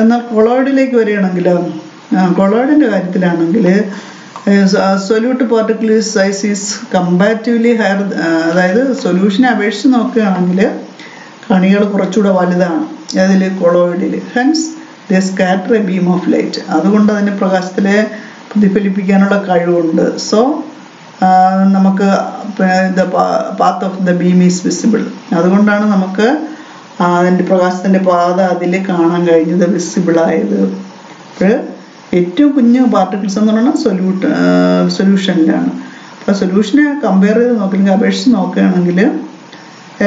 എന്നാൽ കൊളോയിഡിലേക്ക് വരികയാണെങ്കിൽ കൊളോയിഡിൻ്റെ കാര്യത്തിലാണെങ്കിൽ solute particle size is comparatively higher. അതായത് സൊല്യൂഷനെ അപേക്ഷിച്ച് നോക്കുകയാണെങ്കിൽ കണികൾ കുറച്ചുകൂടെ വലുതാണ് അതിൽ കൊളോയിഡിൽ. Hence they scatter a beam of light. അതുകൊണ്ട് അതിന് പ്രകാശത്തിലെ പ്രതിഫലിപ്പിക്കാനുള്ള കഴിവുണ്ട്. സോ നമുക്ക് the path of the beam is visible. അതുകൊണ്ടാണ് നമുക്ക് അതിൻ്റെ പ്രകാശത്തിൻ്റെ പാത അതിൽ കാണാൻ കഴിഞ്ഞത്, വിസിബിളായത്. അപ്പോൾ ഏറ്റവും കുഞ്ഞു പാർട്ടിക്കിൾസ് എന്ന് പറഞ്ഞാൽ സൊല്യൂഷനിലാണ്. അപ്പോൾ സൊല്യൂഷനെ കമ്പയർ ചെയ്ത് നോക്കില്ലെങ്കിൽ അപേക്ഷിച്ച് നോക്കുകയാണെങ്കിൽ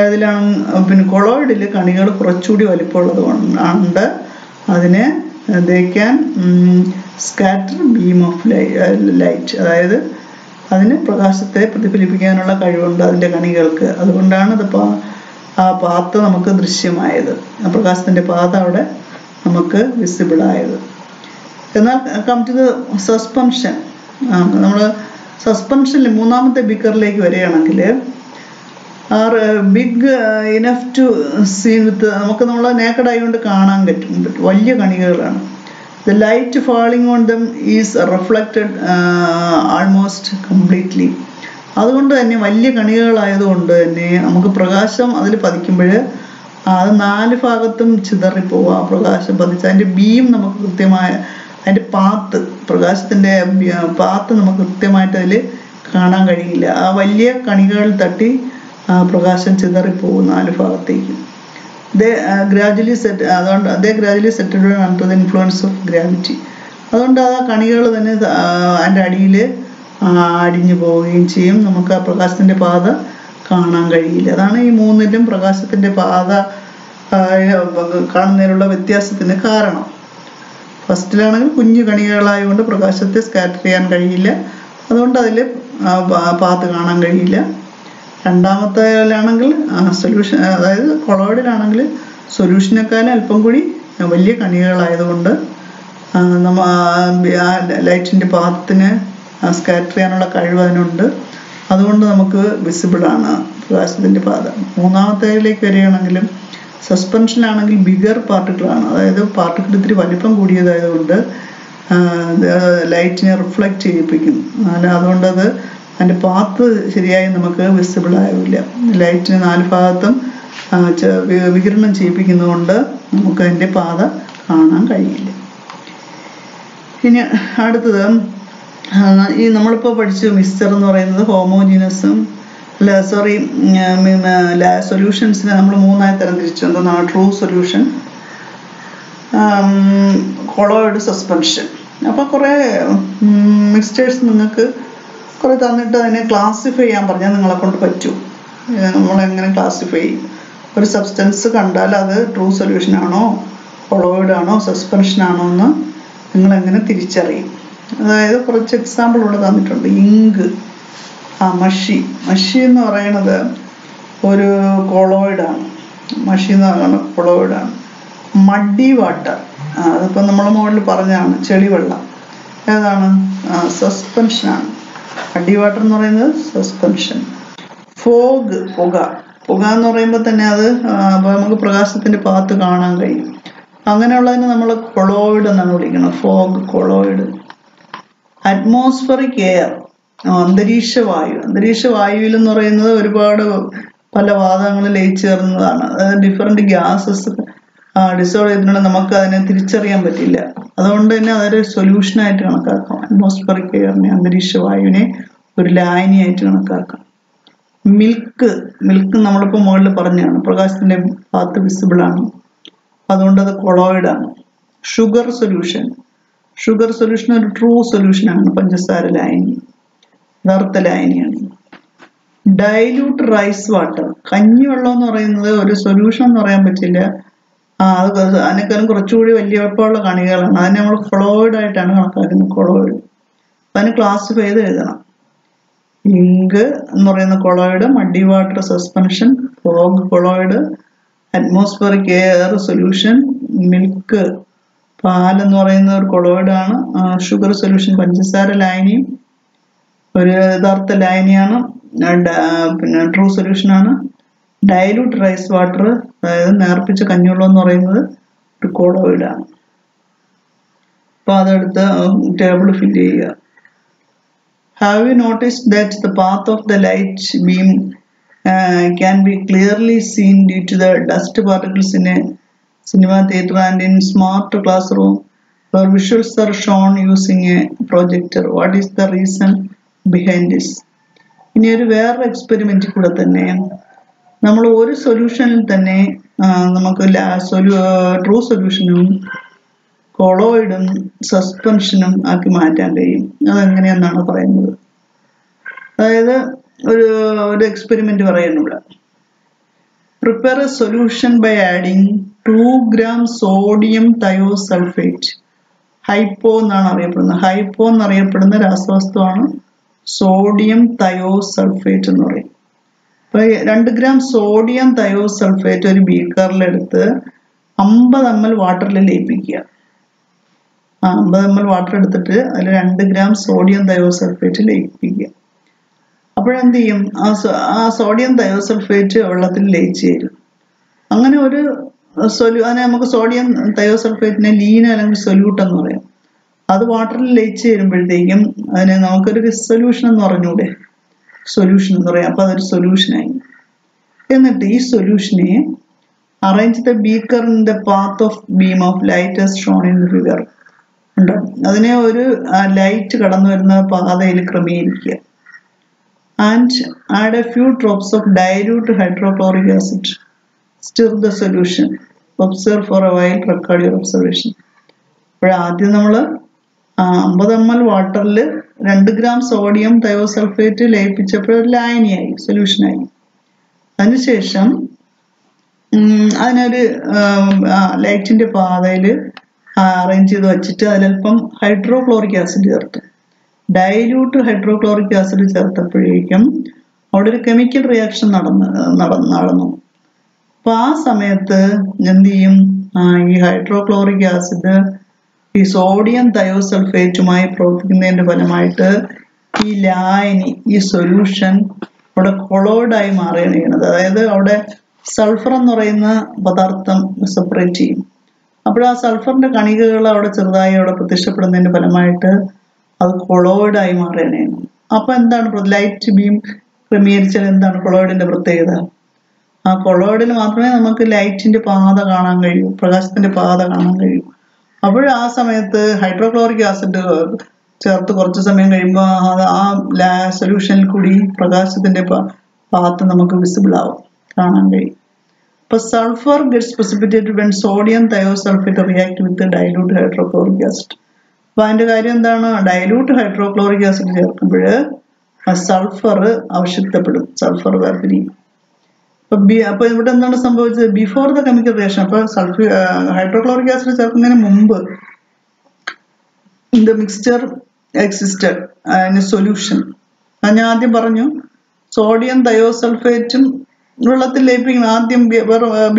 അതിലാണ് പിന്നെ കൊളോയിഡിൽ കണികൾ കുറച്ചുകൂടി വലിപ്പമുള്ളത് കൊണ്ടാണ് അതിനെ they can scatter beam of light. അതായത് അതിന് പ്രകാശത്തെ പ്രതിഫലിപ്പിക്കാനുള്ള കഴിവുണ്ട് അതിൻ്റെ കണികൾക്ക്. അതുകൊണ്ടാണ് അത് ആ പാത്ത് നമുക്ക് ദൃശ്യമായത്, ആ പ്രകാശത്തിൻ്റെ പാത അവിടെ നമുക്ക് വിസിബിളായത്. എന്നാൽ കം ടു ദ സസ്പെൻഷൻ. നമ്മൾ സസ്പെൻഷനിൽ മൂന്നാമത്തെ ബീക്കറിലേക്ക് വരികയാണെങ്കിൽ are big enough to seen with, നമുക്ക് നമ്മൾ നേക്കഡ് ആയതുകൊണ്ട് കാണാൻ പറ്റും, വലിയ കണികകളാണ്. The light falling on them is reflected almost completely. അതുകൊണ്ട് തന്നെ വലിയ കണികകളായതുകൊണ്ട് തന്നെ നമുക്ക് പ്രകാശം അതിൽ പതിക്കുമ്പോൾ അത് 4 ഭാഗത്തും ചിതറിപ്പോവുക. പ്രകാശം പതിച്ച് അതിൻ്റെ ബീം നമുക്ക് കൃത്യമായ അതിൻ്റെ പാത്ത്, പ്രകാശത്തിൻ്റെ പാത്ത് നമുക്ക് കൃത്യമായിട്ട് അതിൽ കാണാൻ കഴിയില്ല. ആ വലിയ കണികകൾ തട്ടി പ്രകാശം ചിതറിപ്പോകും 4 ഭാഗത്തേക്ക്. Gradually സെറ്റഡ് under the influence of gravity. അതുകൊണ്ട് ആ കണികൾ തന്നെ അതിൻ്റെ അടിയിൽ അടിഞ്ഞു പോവുകയും ചെയ്യും. നമുക്ക് ആ പ്രകാശത്തിൻ്റെ പാത കാണാൻ കഴിയില്ല. അതാണ് ഈ മൂന്നിലും പ്രകാശത്തിൻ്റെ പാത കാണുന്നതിനുള്ള വ്യത്യാസത്തിന് കാരണം. ഫസ്റ്റിലാണെങ്കിൽ കുഞ്ഞു കണികകളായതുകൊണ്ട് പ്രകാശത്തെ സ്കാറ്റർ ചെയ്യാൻ കഴിയില്ല, അതുകൊണ്ട് അതിൽ പാത്ത് കാണാൻ കഴിയില്ല. രണ്ടാമത്തേലാണെങ്കിൽ സൊല്യൂഷൻ, അതായത് കൊളോയിഡിലാണെങ്കിൽ സൊല്യൂഷനേക്കാളും അല്പം കൂടി വലിയ കണികകളായതുകൊണ്ട് ലൈറ്റിൻ്റെ പാത്തിന് സ്കാറ്റർ ചെയ്യാനുള്ള കഴിവ് അതിനുണ്ട്. അതുകൊണ്ട് നമുക്ക് വിസിബിളാണ് പ്രകാശത്തിൻ്റെ പാത. മൂന്നാമത്തേലേക്ക് വരികയാണെങ്കിലും സസ്പെൻഷനിലാണെങ്കിൽ ബിഗർ പാർട്ടിക്കിളാണ്, അതായത് പാർട്ടിക്കിൾ ഇത്തിരി വലിപ്പം കൂടിയതായതുകൊണ്ട് ലൈറ്റിനെ റിഫ്ലക്റ്റ് ചെയ്യിപ്പിക്കും. അതുകൊണ്ടത് അതിൻ്റെ പാത്ത് ശരിയായി നമുക്ക് വിസിബിൾ ആവില്ല. ലൈറ്റിന് 4 ഭാഗത്തും വികിരണം ചെയ്യിപ്പിക്കുന്നതുകൊണ്ട് നമുക്ക് അതിൻ്റെ പാത കാണാൻ കഴിയില്ല. ഇനി അടുത്തത് ഈ നമ്മളിപ്പോൾ പഠിച്ച മിക്സ്ചർ എന്ന് പറയുന്നത് ഹോമോജീനസും സൊല്യൂഷൻസിനെ നമ്മൾ 3ആയി തരംതിരിച്ചു. എന്താണ് ട്രൂ സൊല്യൂഷൻ, കൊളോയിഡ്, സസ്പെൻഷൻ. അപ്പോൾ കുറേ മിക്സ്ചേഴ്സ് നിങ്ങൾക്ക് കുറേ തന്നിട്ട് അതിനെ ക്ലാസിഫൈ ചെയ്യാൻ പറഞ്ഞാൽ നിങ്ങളെ കൊണ്ട് പറ്റും. നമ്മളെങ്ങനെ ക്ലാസിഫൈ ചെയ്യും? ഒരു സബ്സ്റ്റൻസ് കണ്ടാൽ അത് ട്രൂ സൊല്യൂഷനാണോ, കൊളോയിഡാണോ, സസ്പെൻഷനാണോ എന്ന് നിങ്ങളെങ്ങനെ തിരിച്ചറിയും? അതായത് കുറച്ച് എക്സാമ്പിൾ ഇവിടെ തന്നിട്ടുണ്ട്. ഇങ്ക്, മഷി എന്ന് പറയുന്നത് ഒരു കൊളോയിഡാണ്. മഷി എന്ന് പറയുന്നത് കൊളോയിഡാണ്. മഡി വാട്ടർ, അതിപ്പോൾ നമ്മൾ മുകളിൽ പറഞ്ഞതാണ്, ചെളിവെള്ളം, ഏതാണ്? സസ്പെൻഷനാണ്. മഡി വാട്ടർ എന്ന് പറയുന്നത് സസ്പെൻഷൻ. ഫോഗ്, പുക എന്ന് പറയുമ്പോൾ തന്നെ അത് നമുക്ക് പ്രകാശത്തിൻ്റെ പാത്ത് കാണാൻ കഴിയും. അങ്ങനെയുള്ളതിന് നമ്മൾ കൊളോയിഡ് എന്നാണ് വിളിക്കുന്നത്, ഫോഗ്, കൊളോയിഡ്. അറ്റ്മോസ്ഫറിക് എയർ, അന്തരീക്ഷവായുവിൽ എന്ന് പറയുന്നത് ഒരുപാട് പല വാതകങ്ങൾ ലയിച്ചു ചേർന്നതാണ്. അതായത് ഡിഫറെൻറ്റ് ഗ്യാസസ് ഡിസോൾവ് ചെയ്തിട്ടുണ്ടെങ്കിൽ നമുക്ക് അതിനെ തിരിച്ചറിയാൻ പറ്റില്ല. അതുകൊണ്ട് തന്നെ അതൊരു സൊല്യൂഷനായിട്ട് കണക്കാക്കാം. അറ്റ്മോസ്ഫറിക് എയറിനെ, അന്തരീക്ഷവായുവിനെ ഒരു ലായനിയായിട്ട് കണക്കാക്കാം. മിൽക്ക് നമ്മളിപ്പോൾ മുകളിൽ പറഞ്ഞാണ്, പ്രകാശത്തിൻ്റെ പാത്ത് വിസിബിളാണ്, അതുകൊണ്ട് അത് കൊളോയിഡാണ്. ഷുഗർ സൊല്യൂഷൻ ഒരു ട്രൂ സൊല്യൂഷനാണ്, പഞ്ചസാര ലായനി, യഥാർത്ഥ ലായനിയാണ്. ഡൈല്യൂട്ട് റൈസ് വാട്ടർ, കഞ്ഞിവെള്ളം എന്ന് പറയുന്നത് ഒരു സൊല്യൂഷൻ എന്ന് പറയാൻ പറ്റില്ല, അത് അതിനേക്കാളും കുറച്ചുകൂടി വലിയ വെപ്പമുള്ള കണികകളാണ്. അതിനെ നമ്മൾ കൊളോയിഡായിട്ടാണ് കണക്കാക്കുന്നത്, കൊളോയിഡ്. അതിന് ക്ലാസിഫൈ ചെയ്ത് എഴുതണം. ഇങ്ക് എന്ന് പറയുന്ന കൊളോയിഡ്, മഡി വാട്ടർ സസ്പെൻഷൻ, ഫോഗ് കൊളോയിഡ്, അറ്റ്മോസ്ഫറിക് എയർ സൊല്യൂഷൻ, മിൽക്ക് പാലെന്ന് പറയുന്ന ഒരു കൊളോയിഡാണ്. ഷുഗർ സൊല്യൂഷൻ പഞ്ചസാര ലായനിയും ഒരു യഥാർത്ഥ ലായനിയാണ്, പിന്നെ ട്രൂ സൊല്യൂഷനാണ്. ഡൈല്യൂട്ട് റൈസ് വാട്ടർ, അതായത് നേർപ്പിച്ച കഞ്ഞിവെള്ളം എന്ന് പറയുന്നത് ഒരു കൊളോയിഡാണ്. അപ്പോൾ അതെടുത്ത് ടേബിൾ ഫില്ല് ചെയ്യുക. Have you noticed that the path of the light beam can be clearly seen due to the dust particles in a cinema theater and in smart classroom where visuals are shown using a projector? What is the reason behind this? ഇനി ഒരു വേറൊരു എക്സ്പെരിമെന്റിൽ കൂടെ തന്നെ നമ്മൾ ഒരു സൊല്യൂഷനിൽ തന്നെ നമുക്ക് ട്രൂ സൊല്യൂഷനും കൊളോയിഡും സസ്പെൻഷനും ആക്കി മാറ്റാൻ കഴിയും. അതെങ്ങനെയെന്നാണ് പറയുന്നത്. അതായത് ഒരു എക്സ്പെരിമെന്റ് പറയുന്നു ഇവിടെ. Prepare a solution by adding 2 gram sodium thiosulphate. Hypo എന്നാണ് അറിയപ്പെടുന്നത്. ഹൈപ്പോ എന്നറിയപ്പെടുന്ന രാസവസ്തുവാണ് സോഡിയം തയോസൾഫേറ്റ് എന്ന് പറയും. അപ്പൊ 2 gram സോഡിയം തയോസൾഫേറ്റ് ഒരു ബീക്കറിലെടുത്ത് 50 ml വാട്ടറിൽ ലയിപ്പിക്കുക. 50 ml വാട്ടർ എടുത്തിട്ട് അതിൽ 2 gram സോഡിയം തയോസൾഫേറ്റ് ലയിപ്പിക്കുക. അപ്പോഴെന്ത് ചെയ്യും? ആ സോഡിയം തയോസൾഫേറ്റ് വെള്ളത്തിൽ ലയിച്ചു ചേരും. അങ്ങനെ ഒരു അതിനെ നമുക്ക് സോഡിയം തയോസൾഫേറ്റിനെ ലീൻ അല്ലെങ്കിൽ സൊല്യൂട്ട് എന്ന് പറയാം. അത് വാട്ടറിൽ ലയിച്ചു ചേരുമ്പോഴത്തേക്കും അതിനെ നമുക്കൊരു സൊല്യൂഷൻ എന്ന് പറഞ്ഞൂടെ, സൊല്യൂഷൻ എന്ന് പറയാം. അപ്പൊ അതൊരു സൊല്യൂഷനായി. എന്നിട്ട് ഈ സൊല്യൂഷനെ arrange the beaker in the path of beam of light as shown in the figure. അതിനെ ഒരു ലൈറ്റ് കടന്നു വരുന്ന പാതയിൽ ക്രമീകരിക്കുക. And add a few drops of dilute hydrochloric acid. Stir the solution. Observe for a while. Record your observation. അപ്പോൾ ആദ്യം നമ്മൾ 50 ml വാട്ടറിൽ 2 gram സോഡിയം തയോസൾഫേറ്റ് ലയിപ്പിച്ചപ്പോൾ ഒരു ലായനിയായി, സൊല്യൂഷനായി. അതിനുശേഷം അതിനൊരു ലൈറ്റിന്റെ പാതയിൽ അറേഞ്ച് ചെയ്ത് വെച്ചിട്ട് അതിലൽപ്പം ഹൈഡ്രോക്ലോറിക് ആസിഡ് ചേർത്തു. ഡൈല്യൂട്ട് ഹൈഡ്രോക്ലോറിക് ആസിഡ് ചേർത്തപ്പോഴേക്കും അവിടെ ഒരു കെമിക്കൽ റിയാക്ഷൻ നടന്നു. അപ്പൊ ആ സമയത്ത് എന്ത് ചെയ്യും? ഈ ഹൈഡ്രോക്ലോറിക് ആസിഡ് ഈ സോഡിയം തയോസൾഫേറ്റുമായി പ്രവർത്തിക്കുന്നതിന്റെ ഫലമായിട്ട് ഈ ലായനി, ഈ സൊല്യൂഷൻ അവിടെ കൊളോയിഡായി മാറുകയാണ് ചെയ്യുന്നത്. അതായത് അവിടെ സൾഫർ എന്ന് പറയുന്ന പദാർത്ഥം സെപ്പറേറ്റ് ചെയ്യും. അപ്പോൾ ആ സൾഫറിന്റെ കണികകൾ അവിടെ ചെറുതായി അവിടെ പ്രത്യക്ഷപ്പെടുന്നതിന്റെ ഫലമായിട്ട് അത് കൊളോയിഡായി മാറുകയാണ്. അപ്പൊ എന്താണ് ലൈറ്റ് ബീം ക്രമീകരിച്ചാൽ എന്താണ് കൊളോയിഡിന്റെ പ്രത്യേകത? ആ കൊളോയിഡിൽ മാത്രമേ നമുക്ക് ലൈറ്റിന്റെ പാത കാണാൻ കഴിയൂ, പ്രകാശത്തിന്റെ പാത കാണാൻ കഴിയൂ. അപ്പോൾ ആ സമയത്ത് ഹൈഡ്രോക്ലോറിക് ആസിഡ് ചേർത്ത് കുറച്ച് സമയം കഴിയുമ്പോൾ ആ സൊല്യൂഷനിൽ കൂടി പ്രകാശത്തിന്റെ പാത്ത് നമുക്ക് വിസിബിൾ ആവും, കാണാൻ കഴിയും. ഇപ്പൊ sulphur gets precipitate when sodium thiosulfate react with the dilute hydrochloric acid. അപ്പൊ അതിന്റെ കാര്യം എന്താണ്? ഡൈലൂട്ട് ഹൈഡ്രോക്ലോറിക് ആസിഡ് ചേർക്കുമ്പോൾ സൾഫർ അവശക്തപ്പെടും, സൾഫർ വേർപിരിയും. അപ്പൊ ഇവിടെ എന്താണ് സംഭവിച്ചത്? ബിഫോർ ദ കെമിക്കൽ റിയാക്ഷൻ, അപ്പൊ ഹൈഡ്രോക്ലോറിക് ആസിഡ് ചേർക്കുന്നതിന് മുമ്പ് ദ മിക്സ്ചർ എക്സിസ്റ്റഡ് അതിന് സൊല്യൂഷൻ. ഞാൻ ആദ്യം പറഞ്ഞു സോഡിയം തയോസൾഫേറ്റും വെള്ളത്തിൽ ലയിപ്പിക്കണം. ആദ്യം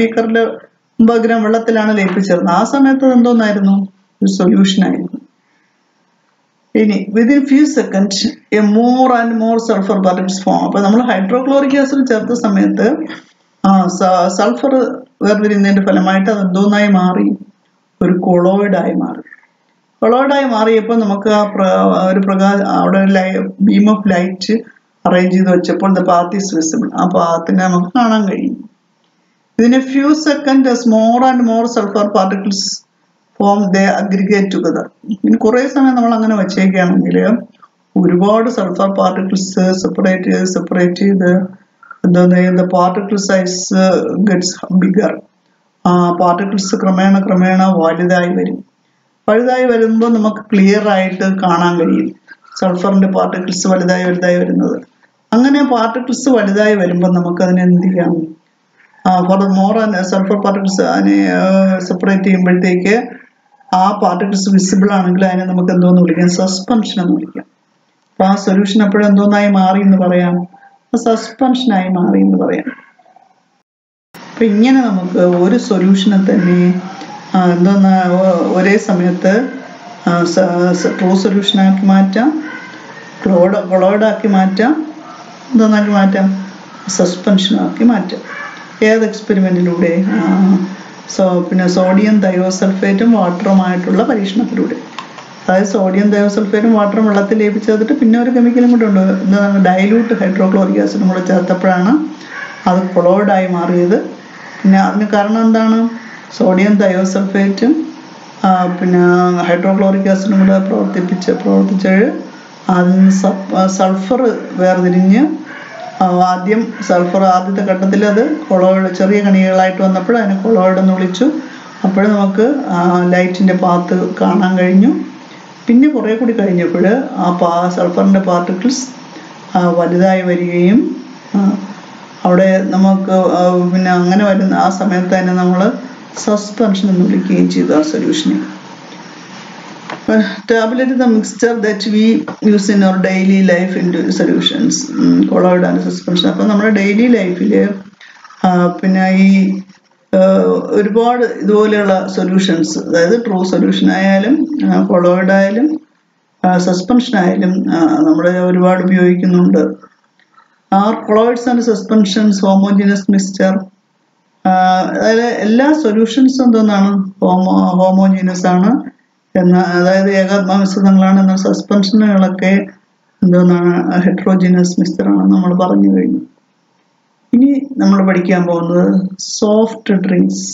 ബീക്കറിൽ 50 gram വെള്ളത്തിലാണ് ലയിപ്പിച്ചിരുന്നത്. ആ സമയത്ത് എന്തോന്നായിരുന്നു? ഒരു സൊല്യൂഷൻ ആയിരുന്നു. ഇനി within few second A more and more sulphur particles form. അപ്പൊ നമ്മൾ ഹൈഡ്രോക്ലോറിക് ആസിഡ് ചേർത്ത സമയത്ത് സൾഫർ വേർതിരിയുന്നതിന്റെ ഫലമായിട്ട് അത് എന്തോന്നായി മാറി? ഒരു കൊളോയിഡായി മാറി. കൊളോയിഡായി മാറിയപ്പോൾ നമുക്ക് ഒരു അവിടെ ബീം ഓഫ് ലൈറ്റ് അറേഞ്ച് ചെയ്ത് വെച്ചപ്പോൾ ദ പാത്ത് ഈസ് വിസിബിൾ. ആ പാത്തിനെ നമുക്ക് കാണാൻ കഴിയും. ഇതിന് few second more and more sulphur particles form they aggregate together. ഇനി കുറെ സമയം നമ്മൾ അങ്ങനെ വെച്ചേക്കുകയാണെങ്കിൽ ഒരുപാട് സൾഫർ പാർട്ടിക്കിൾസ് സെപ്പറേറ്റ് ചെയ്ത് എന്താ particle size gets bigger. Particles ക്രമേണ വലുതായി വരും. വലുതായി വരുമ്പോൾ നമുക്ക് ക്ലിയർ ആയിട്ട് കാണാൻ കഴിയും സൾഫറിന്റെ പാർട്ടിക്കിൾസ് വലുതായി വരുന്നത്. അങ്ങനെ പാർട്ടിക്കിൾസ് വലുതായി വരുമ്പോൾ നമുക്ക് അതിനെ എന്ത് ചെയ്യാം? മോർ സൾഫർ പാർട്ടിക്കിൾസ് അതിനെ സെപ്പറേറ്റ് ചെയ്യുമ്പോഴത്തേക്ക് ആ പാർട്ടിക്കിൾസ് വിസിബിൾ ആണെങ്കിൽ അതിനെ നമുക്ക് എന്തോന്ന് വിളിക്കാം? സസ്പെൻഷൻ എന്ന് വിളിക്കാം. അപ്പൊ ആ സൊല്യൂഷൻ എപ്പോഴെന്തോന്നായി മാറി എന്ന് പറയാം? സസ്പെൻഷനായി മാറി എന്ന് പറയാം. അപ്പൊ ഇങ്ങനെ നമുക്ക് ഒരു സൊല്യൂഷനെ തന്നെ എന്തോന്നാ ഒരേ സമയത്ത് ട്രൂ സൊല്യൂഷനാക്കി മാറ്റാം, കൊളോയിഡാക്കി മാറ്റാം, എന്തോന്നാക്കി മാറ്റാം? സസ്പെൻഷനാക്കി മാറ്റാം. ഏത് എക്സ്പെരിമെന്റിലൂടെ? പിന്നെ സോഡിയം തയോസൾഫേറ്റും വാട്ടറുമായിട്ടുള്ള പരീക്ഷണത്തിലൂടെ. അതായത് സോഡിയം തയോസൾഫേറ്റും വാട്ടറും വെള്ളത്തിൽ ലയിപ്പിച്ചെടുത്തിട്ട് പിന്നെ ഒരു കെമിക്കലും കൂടെ ഉണ്ട്, എന്താണ് ഡൈലൂട്ട് ഹൈഡ്രോക്ലോറിക് ആസിഡും കൂടെ ചേർത്തപ്പോഴാണ് അത് കൊളോയിഡായി മാറിയത്. പിന്നെ അതിന് കാരണം എന്താണ്? സോഡിയം തയോസൾഫേറ്റും പിന്നെ ഹൈഡ്രോക്ലോറിക് ആസിഡും കൂടെ പ്രവർത്തിച്ച് അതിൽ നിന്ന് സൾഫർ വേർതിരിഞ്ഞ് ആദ്യം സൾഫർ ആദ്യത്തെ ഘട്ടത്തിൽ അത് കൊളോയിഡ് ചെറിയ കണികകളായിട്ട് വന്നപ്പോൾ അതിനെ കൊളോയിഡ് എന്ന് വിളിച്ചു. അപ്പോൾ നമുക്ക് ലൈറ്റിൻ്റെ പാത്ത് കാണാൻ കഴിഞ്ഞു. പിന്നെ കുറേ കൂടി കഴിഞ്ഞപ്പോൾ സൾഫറിൻ്റെ പാർട്ടിക്കിൾസ് വലുതായി വരികയും അവിടെ നമുക്ക് പിന്നെ അങ്ങനെ വരുന്ന ആ സമയത്ത് തന്നെ നമ്മൾ സസ്പെൻഷൻ എന്ന് വിളിക്കുകയും ചെയ്തു ആ സൊല്യൂഷനെ. Tabulate the mixture that we use in our daily life into solutions, colloid and suspension. അപ്പോൾ നമ്മുടെ ഡെയിലി ലൈഫിൽ പിന്നെ ഈ ഒരുപാട് ഇതുപോലെയുള്ള സൊല്യൂഷൻസ്, അതായത് ട്രൂ സൊല്യൂഷൻ ആയാലും കൊളോയിഡ് ആയാലും സസ്പെൻഷൻ ആയാലും നമ്മൾ ഒരുപാട് ഉപയോഗിക്കുന്നുണ്ട്. Are colloids and suspensions homogeneous mixture? അതായത് എല്ലാ സൊല്യൂഷൻസും എന്തോന്നാണ്? ഹോമോജീനസ് ആണ് അതായത് ഏകാത്മ മിശ്രിതങ്ങളാണ്. എന്നാൽ സസ്പെൻഷനുകളൊക്കെ എന്തോന്നാണ്? ഹെട്രോജിനസ് മിക്സ്ചറാണെന്ന് നമ്മൾ പറഞ്ഞു കഴിഞ്ഞു. ഇനി നമ്മൾ പഠിക്കാൻ പോകുന്നത് സോഫ്റ്റ് ഡ്രിങ്ക്സ്.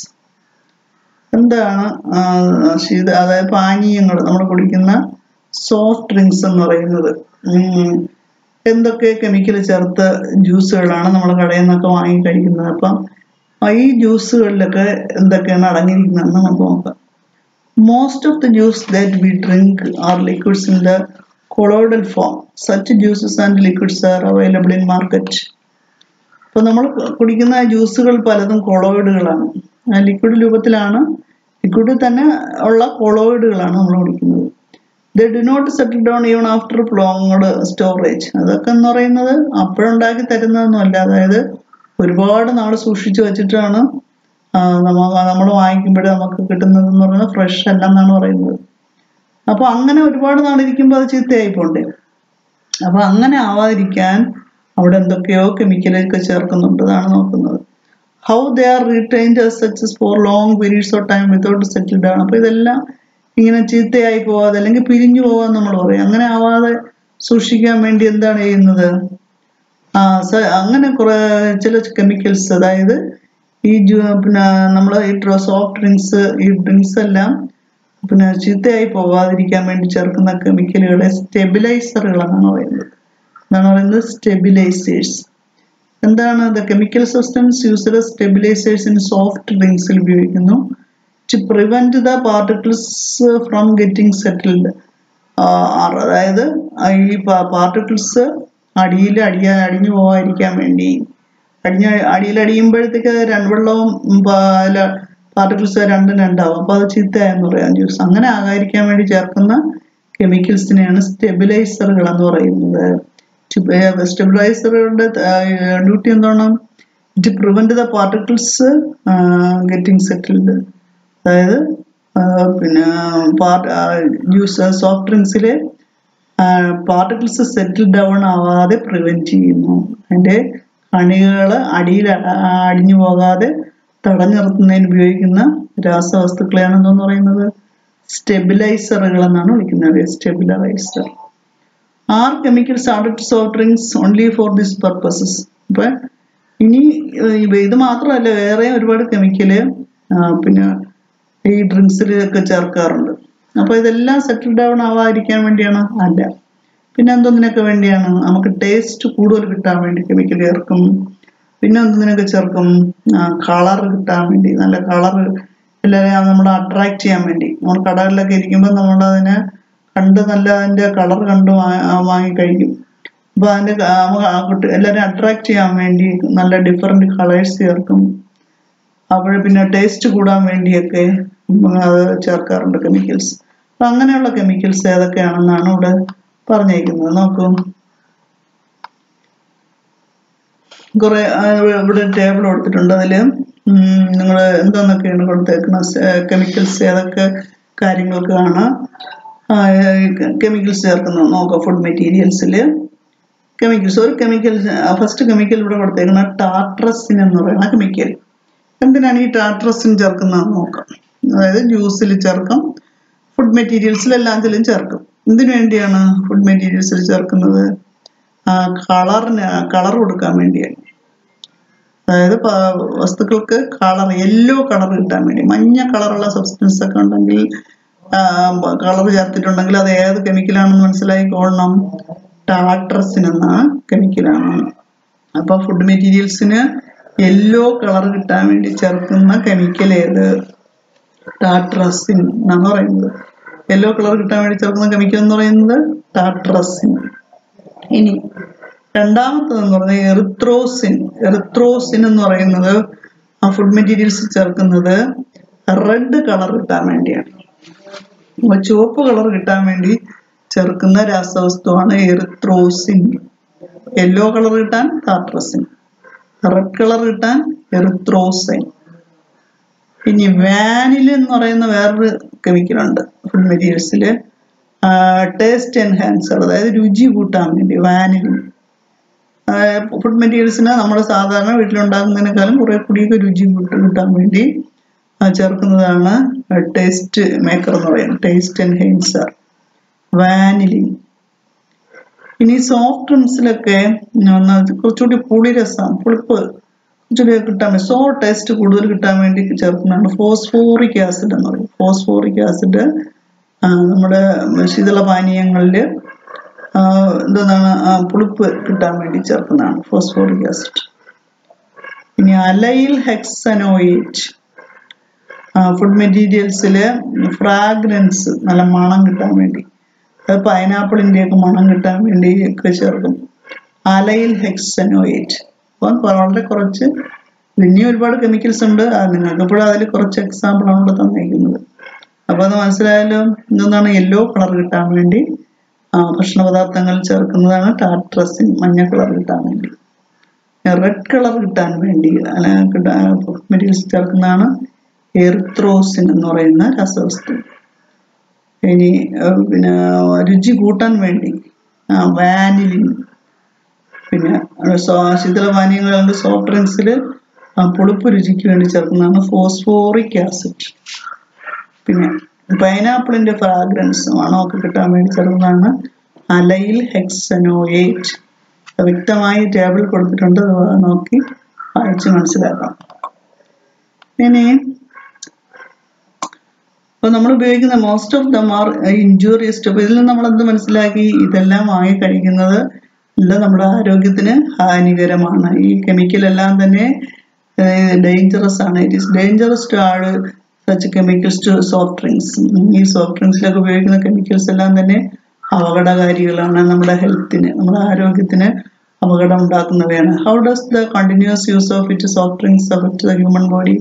എന്താണ് അതായത് പാനീയങ്ങൾ, നമ്മൾ കുടിക്കുന്ന സോഫ്റ്റ് ഡ്രിങ്ക്സ് എന്ന് പറയുന്നത് എന്തൊക്കെ കെമിക്കൽ ചേർത്ത ജ്യൂസുകളാണ് നമ്മൾ കടയിൽ നിന്നൊക്കെ വാങ്ങി കഴിക്കുന്നത്. അപ്പം ഈ ജ്യൂസുകളിലൊക്കെ എന്തൊക്കെയാണ് അടങ്ങിയിരിക്കുന്നതെന്ന് നമുക്ക് നോക്കാം. Most of the juice that we drink are liquids in the colloidal form. Such juices and liquids are available in market. അപ്പോൾ നമ്മൾ കുടിക്കുന്ന ജ്യൂസുകൾ പലതും കൊളോയിഡുകളാണ്, ലിക്വിഡ് രൂപത്തിലാണ്, ലിക്വിഡിൽ തന്നെ ഉള്ള കൊളോയിഡുകളാണ് നമ്മൾ കുടിക്കുന്നത്. They do not settle down even after prolonged storage. അതൊക്കെ എന്ന് പറയുന്നത് അപ്പോഴുണ്ടാക്കി തരുന്നതൊന്നുമല്ല, അതായത് ഒരുപാട് നാൾ സൂക്ഷിച്ചു വെച്ചിട്ടാണ് നമ്മൾ വാങ്ങിക്കുമ്പോഴേ നമുക്ക് കിട്ടുന്നതെന്ന് പറയുന്നത് ഫ്രഷ് അല്ല എന്നാണ് പറയുന്നത്. അപ്പോൾ അങ്ങനെ ഒരുപാട് നാളിരിക്കുമ്പോൾ അത് ചീത്തയായി പോണ്ടേ. അപ്പോൾ അങ്ങനെ ആവാതിരിക്കാൻ അവിടെ എന്തൊക്കെയോ കെമിക്കലൊക്കെ ചേർക്കുന്നുണ്ട്, അതാണ് നോക്കുന്നത്. How they are retained as such for long periods of time without settle down. അപ്പോൾ ഇതെല്ലാം ഇങ്ങനെ ചീത്തയായി പോവാതെ അല്ലെങ്കിൽ പിരിഞ്ഞു പോകാന്ന് നമ്മൾ പറയും. അങ്ങനെ ആവാതെ സൂക്ഷിക്കാൻ വേണ്ടി എന്താണ് ചെയ്യുന്നത്? അങ്ങനെ കുറെ ചില കെമിക്കൽസ്, അതായത് ഈ പിന്നെ നമ്മൾ ഈ സോഫ്റ്റ് ഡ്രിങ്ക്സ്, ഈ ഡ്രിങ്ക്സ് എല്ലാം പിന്നെ ചീത്തയായി പോകാതിരിക്കാൻ വേണ്ടി ചേർക്കുന്ന കെമിക്കലുകളെ സ്റ്റെബിലൈസറുകളെന്നാണ് പറയുന്നത്. എന്താണ് പറയുന്നത്? സ്റ്റെബിലൈസേഴ്സ്. എന്താണ്? The chemical substance used as stabilisers in soft ഡ്രിങ്ക്സിൽ ഉപയോഗിക്കുന്നു to prevent the particles from getting settled. അതായത് ഈ പാർട്ടിക്കിൾസ് അടിഞ്ഞു പോകാതിരിക്കാൻ വേണ്ടി, അടിയുമ്പോഴത്തേക്ക് വെള്ളവും പാർട്ടിക്കിൾസ് രണ്ടും രണ്ടാവും. അപ്പോൾ അത് ചീത്തയായെന്ന് പറയാം ജ്യൂസ്. അങ്ങനെ ആകാതിരിക്കാൻ വേണ്ടി ചേർക്കുന്ന കെമിക്കൽസിനെയാണ് സ്റ്റെബിലൈസറുകൾ എന്ന് പറയുന്നത്. സ്റ്റെബിലൈസറുകളുടെ ഡ്യൂട്ടി എന്താണ്? To prevent the particles getting settled. അതായത് പിന്നെ സോഫ്റ്റ് ഡ്രിങ്ക്സിലെ പാർട്ടിക്കിൾസ് സെറ്റിൽ ഡൗൺ ആവാതെ പ്രിവെന്റ് ചെയ്യുന്നു. അതിൻ്റെ കണികൾ അടിഞ്ഞു പോകാതെ തടഞ്ഞു നിർത്തുന്നതിന് ഉപയോഗിക്കുന്ന രാസവസ്തുക്കളെയാണ് എന്തെന്ന് പറയുന്നത്? സ്റ്റെബിലൈസറുകൾ എന്നാണ് വിളിക്കുന്നത്. Stabiliser are chemicals added to soft drinks only for this purposes. അപ്പം ഇനി ഇത് മാത്രമല്ല, വേറെ ഒരുപാട് കെമിക്കല് പിന്നെ ഈ ഡ്രിങ്ക്സിലൊക്കെ ചേർക്കാറുണ്ട്. അപ്പോൾ ഇതെല്ലാം സെറ്റിൽ ഡൗൺ ആവാതിരിക്കാൻ വേണ്ടിയാണ്? അല്ല. പിന്നെ എന്തൊന്നിനൊക്കെ വേണ്ടിയാണ്? നമുക്ക് ടേസ്റ്റ് കൂടുതൽ കിട്ടാൻ വേണ്ടി കെമിക്കൽ ചേർക്കും. പിന്നെ എന്തൊന്നിനൊക്കെ ചേർക്കും? കളർ കിട്ടാൻ വേണ്ടി, നല്ല കളർ എല്ലാവരെയും നമ്മളെ അട്രാക്ട് ചെയ്യാൻ വേണ്ടി. നമ്മൾ കടകളിലൊക്കെ ഇരിക്കുമ്പോൾ നമ്മളതിനെ കണ്ട് നല്ല അതിൻ്റെ കളർ കണ്ട് വാങ്ങിക്കഴിക്കും. അപ്പോൾ അതിൻ്റെ എല്ലാവരെയും അട്രാക്ട് ചെയ്യാൻ വേണ്ടി നല്ല ഡിഫറെൻറ്റ് കളേഴ്സ് ചേർക്കും. അപ്പോൾ പിന്നെ ടേസ്റ്റ് കൂടാൻ വേണ്ടിയൊക്കെ അത് ചേർക്കാറുണ്ട് കെമിക്കൽസ്. അപ്പം അങ്ങനെയുള്ള കെമിക്കൽസ് ഏതൊക്കെയാണെന്നാണ് ഇവിടെ പറഞ്ഞേക്കുന്നത്. നോക്കൂ, കുറെ ഇവിടെ ടേബിൾ കൊടുത്തിട്ടുണ്ട്. അതിൽ നിങ്ങൾ എന്തെന്നൊക്കെയാണ് കൊടുത്തേക്കുന്ന കെമിക്കൽസ്, ഏതൊക്കെ കാര്യങ്ങൾക്കാണ് കെമിക്കൽസ് ചേർക്കുന്നത് നോക്കാം. ഫുഡ് മെറ്റീരിയൽസിൽ കെമിക്കൽസ്, ഒരു കെമിക്കൽ, ഫസ്റ്റ് കെമിക്കൽ ഇവിടെ കൊടുത്തേക്കുന്ന ടാർട്രസിൻ എന്ന് പറയുന്ന കെമിക്കൽ. എന്തിനാണ് ഈ ടാർട്രസിൻ ചേർക്കുന്നത് നോക്കാം. അതായത് ജ്യൂസിൽ ചേർക്കാം, ഫുഡ് മെറ്റീരിയൽസിലെല്ലാത്തിലും ചേർക്കും. എന്തിനു വേണ്ടിയാണ് ഫുഡ് മെറ്റീരിയൽസിൽ ചേർക്കുന്നത്? കളർ കൊടുക്കാൻ വേണ്ടിയാണ്. അതായത് വസ്തുക്കൾക്ക് യെല്ലോ കളർ കിട്ടാൻ വേണ്ടി. മഞ്ഞ കളറുള്ള സബ്സ്റ്റൻസ് ഒക്കെ ഉണ്ടെങ്കിൽ, കളർ ചേർത്തിട്ടുണ്ടെങ്കിൽ അത് ഏത് കെമിക്കലാണെന്ന് മനസ്സിലായിക്കൊള്ളണം. ടാർട്രസിൻ എന്ന കെമിക്കലാണ്. അപ്പൊ ഫുഡ് മെറ്റീരിയൽസിന് യെല്ലോ കളർ കിട്ടാൻ വേണ്ടി ചേർക്കുന്ന കെമിക്കൽ ഏത്? ടാർട്രസിൻ എന്നാണ് പറയുന്നത്. യെല്ലോ കളർ കിട്ടാൻ വേണ്ടി ചേർക്കുന്ന കെമിക്കൽ എന്ന് പറയുന്നത് ടാർട്രസിൻ. ഇനി രണ്ടാമത്തതെന്ന് പറഞ്ഞാൽ എറിത്രോസിൻ. എറിത്രോസിൻ എന്ന് പറയുന്നത് ആ ഫുഡ് മെറ്റീരിയൽസ് ചേർക്കുന്നത് റെഡ് കളർ കിട്ടാൻ വേണ്ടിയാണ്. അപ്പൊ ചുവപ്പ് കളർ കിട്ടാൻ വേണ്ടി ചേർക്കുന്ന രാസവസ്തുവാണ് എറിത്രോസിൻ. യെല്ലോ കളർ കിട്ടാൻ ടാർട്രസിൻ, റെഡ് കളർ കിട്ടാൻ എറിത്രോസിൻ. ഇനി വാനില എന്ന് പറയുന്ന വേറൊരു കെമിക്കലുണ്ട് ഫുഡ് മെറ്റീരിയൽസിൽ. ടേസ്റ്റ് എൻഹാൻസർ, അതായത് രുചി കൂട്ടാൻ വേണ്ടി. വാനില ഫുഡ് മെറ്റീരിയൽസിന് നമ്മൾ സാധാരണ വീട്ടിലുണ്ടാക്കുന്നതിനേക്കാളും കുറെ കൂടിയൊക്കെ രുചി കിട്ടാൻ വേണ്ടി ചേർക്കുന്നതാണ് ടേസ്റ്റ് മേക്കർ എന്ന് പറയുന്നത്, ടേസ്റ്റ് എൻഹാൻസർ, വാനിലിൻ. ഇനി സോഫ്റ്റ് ഡ്രിങ്ക്സിലൊക്കെ കുറച്ചുകൂടി പുളിരസം, പുളിപ്പ് കുറച്ചുകൂടി കിട്ടാൻ വേണ്ടി, സോ ടേസ്റ്റ് കൂടുതൽ കിട്ടാൻ വേണ്ടി ചേർക്കുന്നതാണ് ഫോസ്ഫോറിക് ആസിഡ് എന്ന് പറയും. ഫോസ്ഫോറിക് ആസിഡ് നമ്മുടെ ശീതളപാനീയങ്ങളിൽ എന്താണ് പുളിപ്പ് കിട്ടാൻ വേണ്ടി ചേർക്കുന്നതാണ് ഫോസ്ഫോറിക് ആസിഡ്. ഇനി അലൈൽ ഹെക്സനോയേറ്റ് ഫുഡ് മെറ്റീരിയൽസിൽ ഫ്രാഗ്രൻസ്, നല്ല മണം കിട്ടാൻ വേണ്ടി, അത് പൈനാപ്പിളിൻ്റെയൊക്കെ മണം കിട്ടാൻ വേണ്ടി ഒക്കെ ചേർക്കും അലൈൽ ഹെക്സനോയേറ്റ്. അപ്പം വളരെ കുറച്ച്, ഇനിയും ഒരുപാട് കെമിക്കൽസ് ഉണ്ട്, നിങ്ങൾക്ക് ഇപ്പോഴും അതിൽ കുറച്ച് എക്സാമ്പിളാണ് ഇവിടെ തന്നിരിക്കുന്നത്. അപ്പൊ അത് മനസ്സിലായാലോ. എന്താണ് യെല്ലോ കളർ കിട്ടാൻ വേണ്ടി ഭക്ഷണ പദാർത്ഥങ്ങൾ ചേർക്കുന്നതാണ് ടാർട്രസിൻ, മഞ്ഞ കളർ കിട്ടാൻ വേണ്ടി. റെഡ് കളർ കിട്ടാൻ വേണ്ടി മെറ്റീരിയൽസ് ചേർക്കുന്നതാണ് എറിത്രോസിൻ എന്ന് പറയുന്ന രാസവസ്തു. ഇനി പിന്നെ രുചി കൂട്ടാൻ വേണ്ടി വാനിലിൻ. പിന്നെ ശീതളപാനീയങ്ങളുണ്ട്, സോഫ്റ്റ് ഡ്രിങ്ക്സിൽ പുളിപ്പ് രുചിക്ക് വേണ്ടി ചേർക്കുന്നതാണ് ഫോസ്ഫോറിക് ആസിഡ്. പിന്നെ പൈനാപ്പിളിന്റെ ഫ്രാഗ്രൻസ്, മണമൊക്കെ കിട്ടാൻ വേണ്ടി ചേർക്കുന്നതാണ് അലൈൽ ഹെക്സനോയേറ്റ്. വ്യക്തമായി ടേബിൾ കൊടുത്തിട്ടുണ്ട്, നോക്കി വായിച്ച് മനസ്സിലാക്കാം. ഇനി അപ്പൊ നമ്മൾ ഉപയോഗിക്കുന്ന most of them are injurious to. ഇതിൽ നിന്ന് നമ്മൾ എന്ത് മനസ്സിലാക്കി? ഇതെല്ലാം വാങ്ങി കഴിക്കുന്നത് എല്ലാം നമ്മുടെ ആരോഗ്യത്തിന് ഹാനികരമാണ്. ഈ കെമിക്കലെല്ലാം തന്നെ ഡേഞ്ചറസ് ആണ്. It is dangerous to add such chemicals to soft drinks. ഈ സോഫ്റ്റ് ഡ്രിങ്ക്സിലൊക്കെ ഉപയോഗിക്കുന്ന കെമിക്കൽസ് എല്ലാം തന്നെ അപകടകാരികളാണ്. നമ്മുടെ ഹെൽത്തിന്, നമ്മുടെ ആരോഗ്യത്തിന് അപകടം ഉണ്ടാക്കുന്നവയാണ്. How does the continuous use of it soft drinks affect the human body?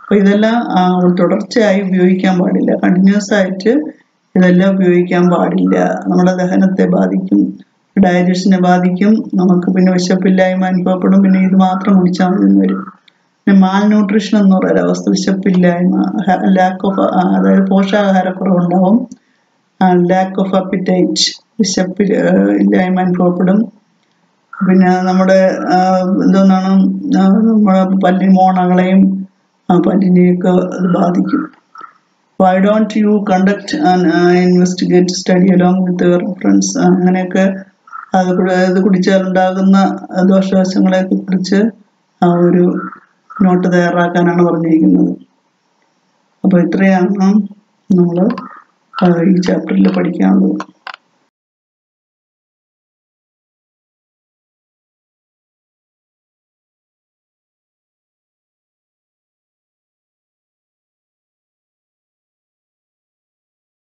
അപ്പൊ ഇതെല്ലാം തുടർച്ചയായി ഉപയോഗിക്കാൻ പാടില്ല, കണ്ടിന്യൂസ് ആയിട്ട് ഇതെല്ലാം ഉപയോഗിക്കാൻ പാടില്ല. നമ്മുടെ ദഹനത്തെ ബാധിക്കും, ഡയജഷനെ ബാധിക്കും, നമുക്ക് പിന്നെ വിശപ്പില്ലായ്മ അനുഭവപ്പെടും, പിന്നെ ഇത് മാത്രം കുടിച്ചാൽ മതി വരും. പിന്നെ മാൽ ന്യൂട്രീഷൻ എന്ന് പറയുന്ന അവസ്ഥ, വിശപ്പില്ലായ്മ, ലാക്ക് ഓഫ്, അതായത് പോഷകാഹാരക്കുറവുണ്ടാവും, ലാക്ക് ഓഫ് അപ്പിറ്റൈറ്റ്, വിശപ്പ് ഇല്ലായ്മ അനുഭവപ്പെടും. പിന്നെ നമ്മുടെ എന്താണ് നമ്മുടെ മോണകളെയും പല്ലിനെയൊക്കെ അത് ബാധിക്കും. Why don't you conduct investigate study along with your friends? അങ്ങനെയൊക്കെ ഇത് കുടിച്ചാലുണ്ടാകുന്ന ദോഷവശങ്ങളെയൊക്കെ കുറിച്ച് ഒരു നോട്ട് തയ്യാറാക്കാനാണ് പറഞ്ഞിരിക്കുന്നത്. അപ്പോൾ ഇത്രയാണ് നമ്മൾ ഈ ചാപ്റ്ററിൽ പഠിക്കാനുള്ളത്.